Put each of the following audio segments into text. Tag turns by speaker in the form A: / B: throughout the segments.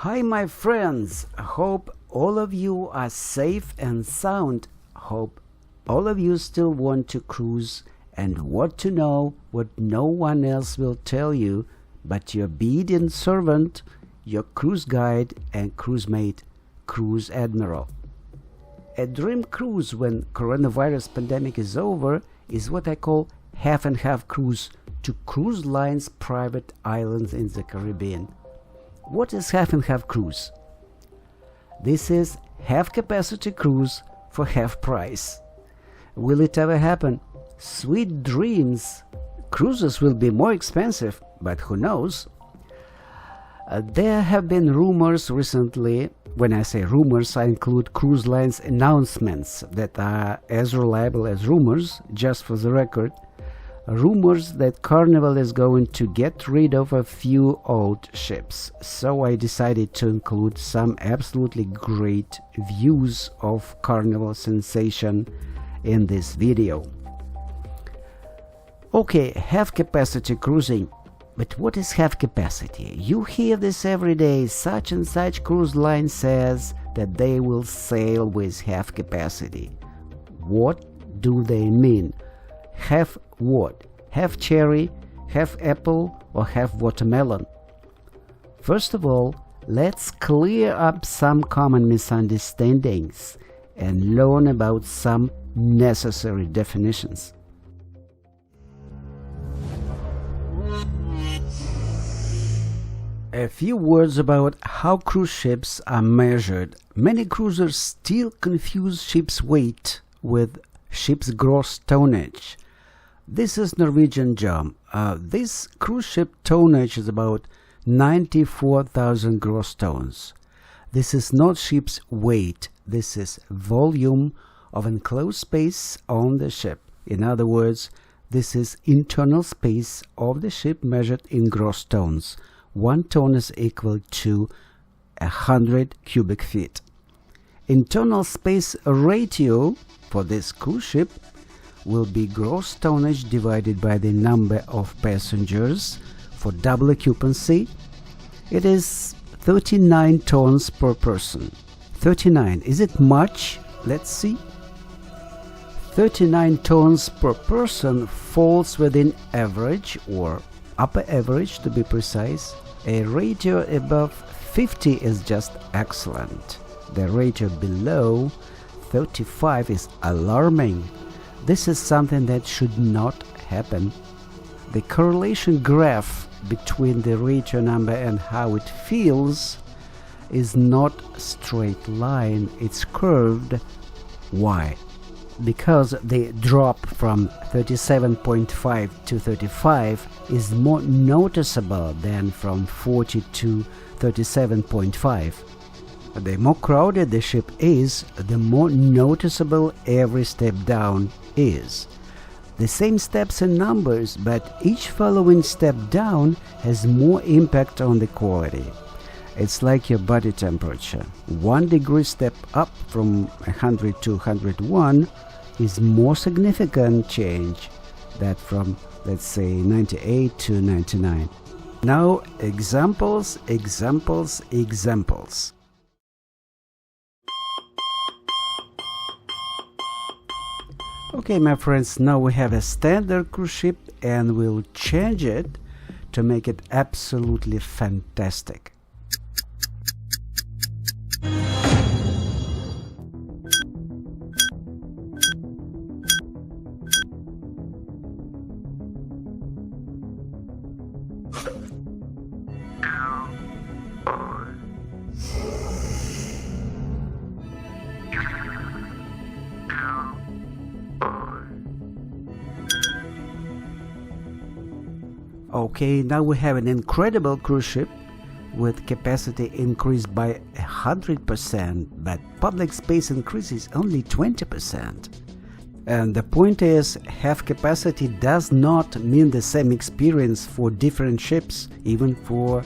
A: Hi my friends, hope all of you are safe and sound. Hope all of you still want to cruise and want to know what no one else will tell you but your obedient servant, your cruise guide and cruise mate, Cruise Admiral. A dream cruise when coronavirus pandemic is over is what I call half and half cruise to cruise lines private islands in the Caribbean. What is half and half cruise? This is half capacity cruise for half price. Will it ever happen? Sweet dreams. Cruises will be more expensive, but who knows? There have been rumors recently. When I say rumors, I include cruise lines announcements that are as reliable as rumors, just for the record. Rumors that Carnival is going to get rid of a few old ships, so I decided to include some absolutely great views of Carnival sensation in this video. Okay, half capacity cruising. But what is half capacity? You hear this every day. Such and such cruise line says that they will sail with half capacity. What do they mean? Half what? Half cherry, half apple, or half watermelon? First of all, let's clear up some common misunderstandings and learn about some necessary definitions. A few words about how cruise ships are measured. Many cruisers still confuse ship's weight with ship's gross tonnage. This is Norwegian jam. This cruise ship tonnage is about 94,000 gross tons. This is not ship's weight. This is volume of enclosed space on the ship. In other words, this is internal space of the ship measured in gross tons. 1 ton is equal to 100 cubic feet. Internal space ratio for this cruise ship will be gross tonnage divided by the number of passengers. For double occupancy, it is 39 tons per person. 39, is it much? Let's see. 39 tons per person falls within average or upper average to be precise. A ratio above 50 is just excellent. The ratio below 35 is alarming. This is something that should not happen. The correlation graph between the ratio number and how it feels is not a straight line, it's curved. Why? Because the drop from 37.5 to 35 is more noticeable than from 40 to 37.5. The more crowded the ship is, the more noticeable every step down is. The same steps in numbers, but each following step down has more impact on the quality. It's like your body temperature. 1 degree step up from 100 to 101 is more significant change than from, let's say, 98 to 99. Now, examples. Okay, my friends, now we have a standard cruise ship and we'll change it to make it absolutely fantastic. Okay, now we have an incredible cruise ship with capacity increased by 100%, but public space increases only 20%. And the point is, half capacity does not mean the same experience for different ships, even for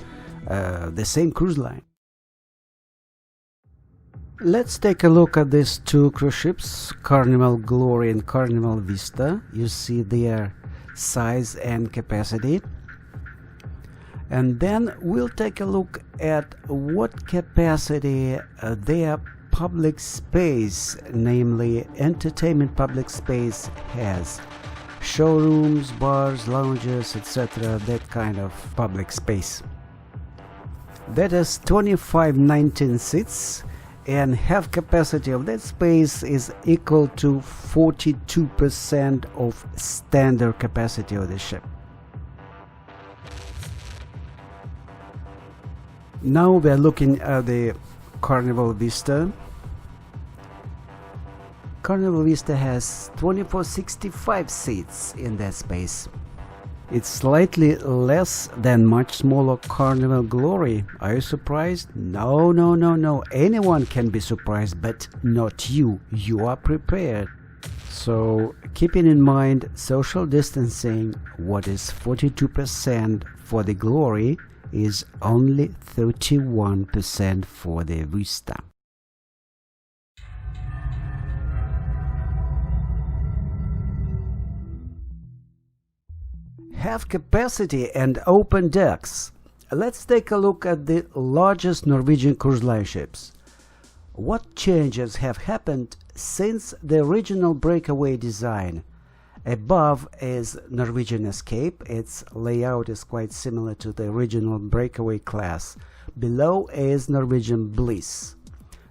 A: the same cruise line. Let's take a look at these two cruise ships, Carnival Glory and Carnival Vista. You see their size and capacity. And then we'll take a look at what capacity their public space, namely entertainment public space, has. Showrooms, bars, lounges, etc., that kind of public space. That is 2519 seats, and half capacity of that space is equal to 42% of standard capacity of the ship. Now we are looking at the Carnival Vista. Carnival Vista has 2465 seats in that space. It's slightly less than much smaller Carnival Glory. Are you surprised? No, no, no, no. Anyone can be surprised, but not you. You are prepared. So, keeping in mind social distancing, what is 42% for the Glory is only 31% for the Vista. Half capacity and open decks. Let's take a look at the largest Norwegian cruise line ships. What changes have happened since the original breakaway design? Above is Norwegian Escape. Its layout is quite similar to the original breakaway class. Below is Norwegian Bliss.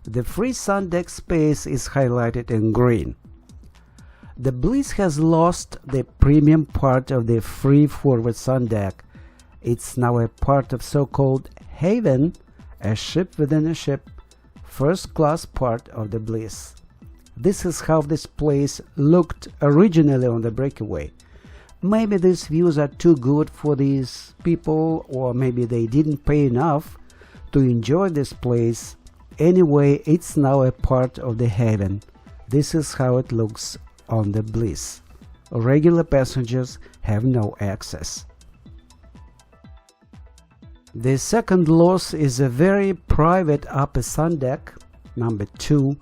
A: The free sun deck space is highlighted in green. The Bliss has lost the premium part of the free forward sun deck. It's now a part of so-called Haven, a ship within a ship, first class part of the Bliss. This is how this place looked originally on the breakaway. Maybe these views are too good for these people, or maybe they didn't pay enough to enjoy this place. Anyway, it's now a part of the Haven. This is how it looks on the Bliss. Regular passengers have no access. The second loss is a very private upper sun deck, number 2.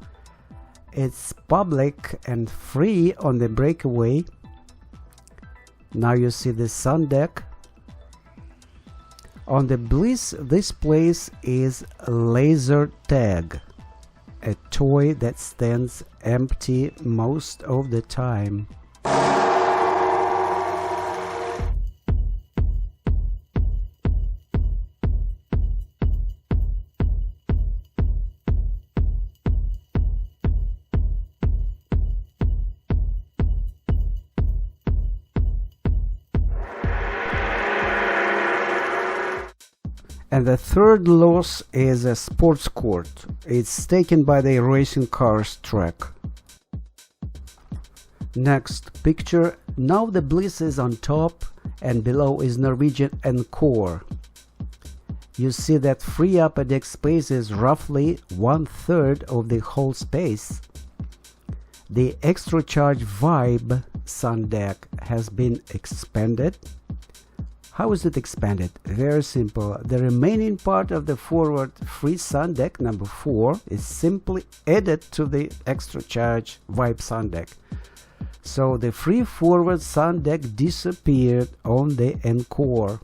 A: It's public and free on the breakaway. Now you see the sun deck. On the Bliss, this place is laser tag, a toy that stands empty most of the time. And the third loss is a sports court. It's taken by the racing cars track. Next picture. Now the Bliss is on top and below is Norwegian Encore. You see that free upper deck space is roughly 1/3 of the whole space. The extra charge Vibe sun deck has been expanded. How is it expanded? Very simple. The remaining part of the forward free sun deck number 4 is simply added to the extra charge Vibe sun deck. So the free forward sun deck disappeared on the Encore.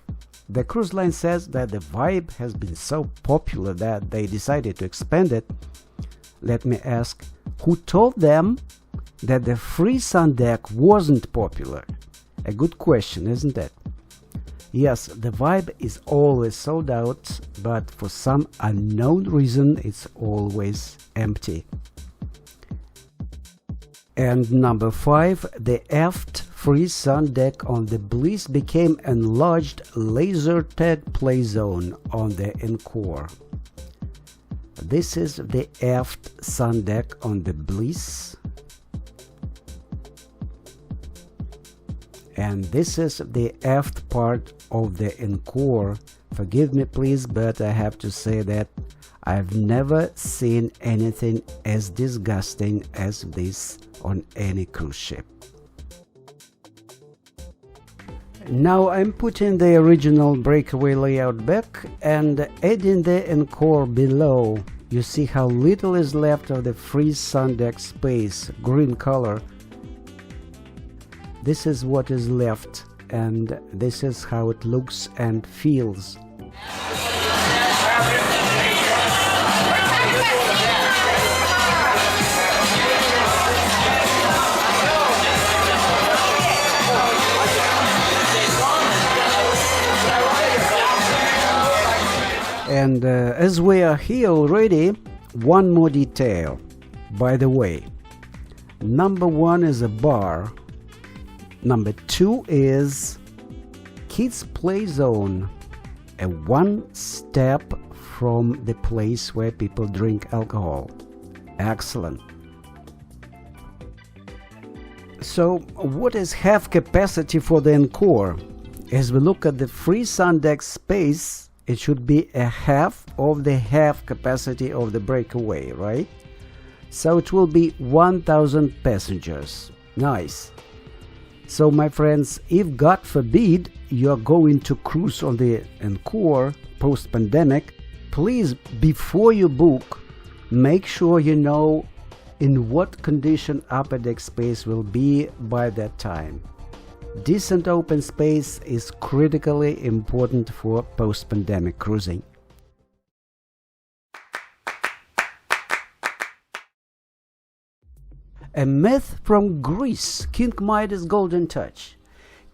A: The cruise line says that the Vibe has been so popular that they decided to expand it. Let me ask, who told them that the free sun deck wasn't popular? A good question, isn't it? Yes, the Vibe is always sold out, but for some unknown reason it's always empty. And number 5, the aft free sun deck on the Bliss became enlarged laser tag play zone on the Encore. This is the aft sun deck on the Bliss. And this is the aft part of the Encore. Forgive me please, but I have to say that I've never seen anything as disgusting as this on any cruise ship. Now I'm putting the original breakaway layout back and adding the Encore below. You see how little is left of the free sun deck space, green color. This is what is left and this is how it looks and feels. And as we are here already, one more detail. By the way, number 1 is a bar, number 2 is kids play zone, a one step from the place where people drink alcohol. Excellent. So what is half capacity for the encore? As we look at the free sun deck space, it should be a half of the half capacity of the breakaway, right? So it will be 1,000 passengers. Nice. So my friends, if God forbid you are going to cruise on the encore post-pandemic, please, before you book, make sure you know in what condition upper deck space will be by that time. Decent open space is critically important for post-pandemic cruising. A myth from Greece, King Midas' golden touch.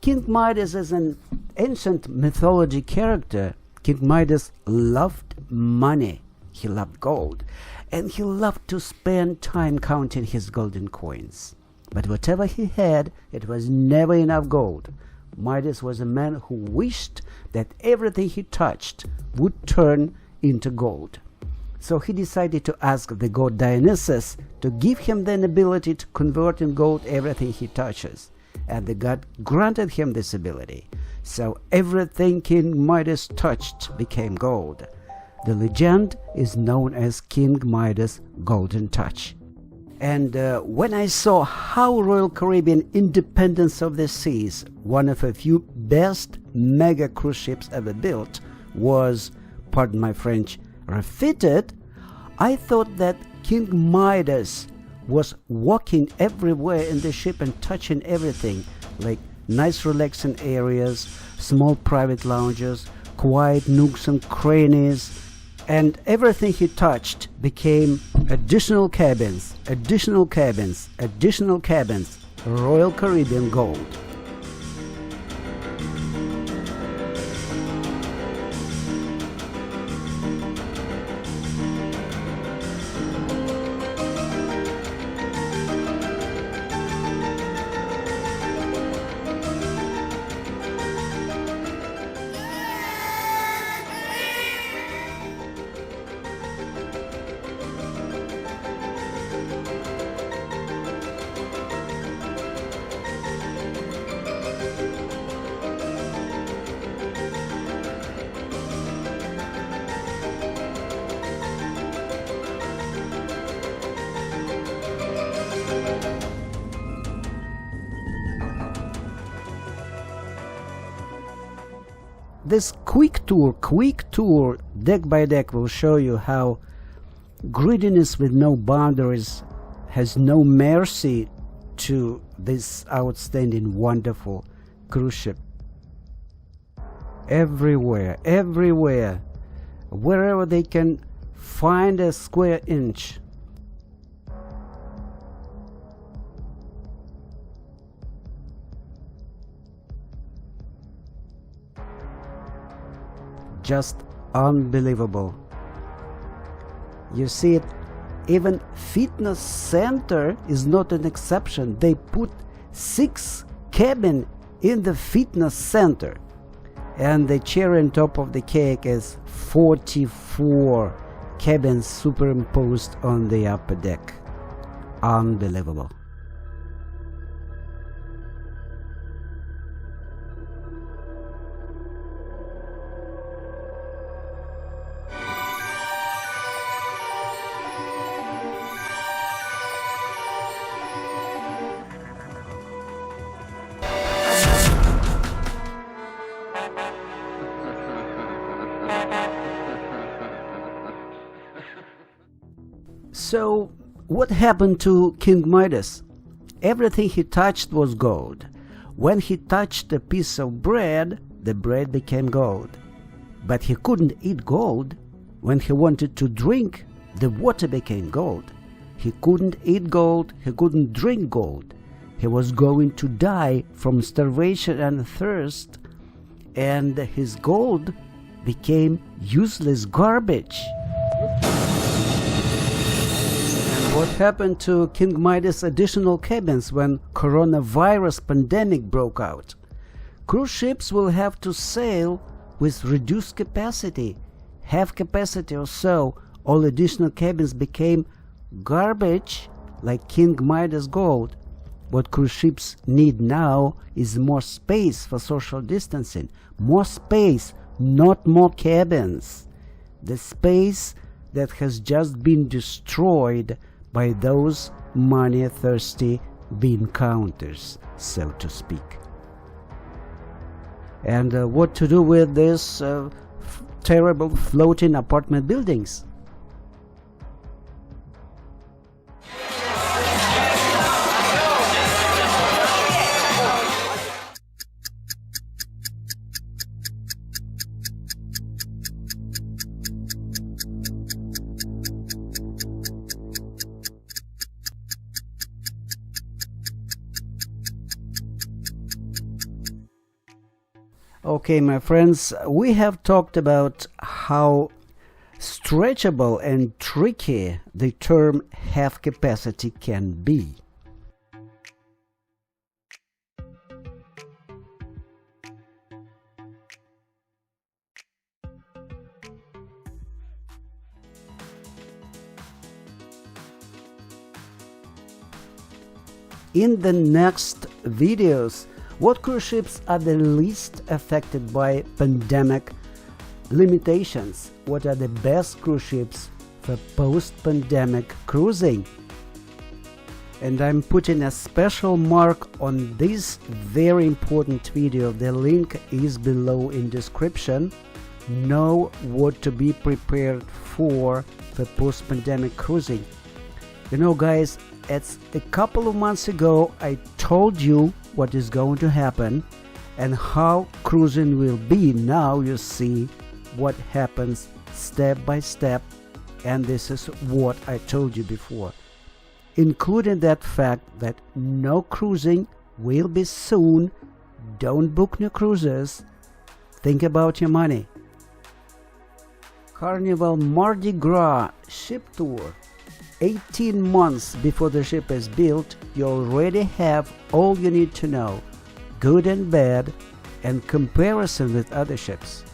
A: King Midas is an ancient mythology character. King Midas loved money, he loved gold, and he loved to spend time counting his golden coins. But whatever he had, it was never enough gold. Midas was a man who wished that everything he touched would turn into gold. So he decided to ask the god Dionysus to give him the ability to convert in gold everything he touches. And the god granted him this ability. So everything King Midas touched became gold. The legend is known as King Midas' golden touch. And when I saw how Royal Caribbean Independence of the Seas, one of a few best mega cruise ships ever built, was, pardon my French, refitted, I thought that King Midas was walking everywhere in the ship and touching everything, like nice relaxing areas, small private lounges, quiet nooks and crannies, and everything he touched became additional cabins, additional cabins, additional cabins, Royal Caribbean gold. This quick tour, deck by deck, will show you how greediness with no boundaries has no mercy to this outstanding, wonderful cruise ship. Everywhere, wherever they can find a square inch, just unbelievable. You see it, even fitness center is not an exception. They put 6 cabins in the fitness center, and the cherry on top of the cake is 44 cabins superimposed on the upper deck. Unbelievable. So, what happened to King Midas? Everything he touched was gold. When he touched a piece of bread, the bread became gold. But he couldn't eat gold. When he wanted to drink, the water became gold. He couldn't eat gold, he couldn't drink gold. He was going to die from starvation and thirst, and his gold became useless garbage. And what happened to King Midas' additional cabins when coronavirus pandemic broke out? Cruise ships will have to sail with reduced capacity, half capacity or so. All additional cabins became garbage like King Midas gold. What cruise ships need now is more space for social distancing. More space, not more cabins. The space that has just been destroyed by those money-thirsty bean counters, so to speak. And what to do with these terrible floating apartment buildings? Okay, my friends, we have talked about how stretchable and tricky the term half capacity can be. In the next videos, what cruise ships are the least affected by pandemic limitations? What are the best cruise ships for post-pandemic cruising? And I'm putting a special mark on this very important video. The link is below in description. Know what to be prepared for post-pandemic cruising. You know, guys, it's a couple of months ago I told you what is going to happen and how cruising will be. Now you see what happens step by step, and this is what I told you before, including that fact that no cruising will be soon. Don't book new cruises. Think about your money. Carnival Mardi Gras ship tour. 18 months before the ship is built, you already have all you need to know, good and bad, and comparison with other ships.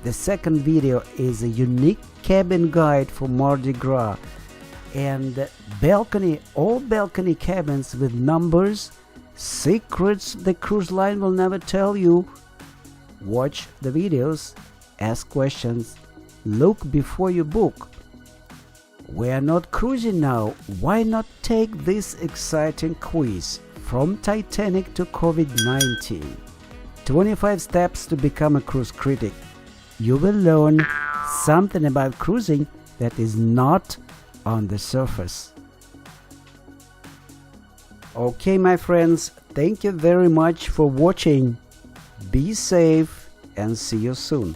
A: The second video is a unique cabin guide for Mardi Gras and all balcony cabins with numbers, secrets the cruise line will never tell you. Watch the videos, ask questions, look before you book. We are not cruising now. Why not take this exciting quiz from Titanic to COVID-19? 25 steps to become a cruise critic. You will learn something about cruising that is not on the surface. Okay, my friends, thank you very much for watching. Be safe and see you soon.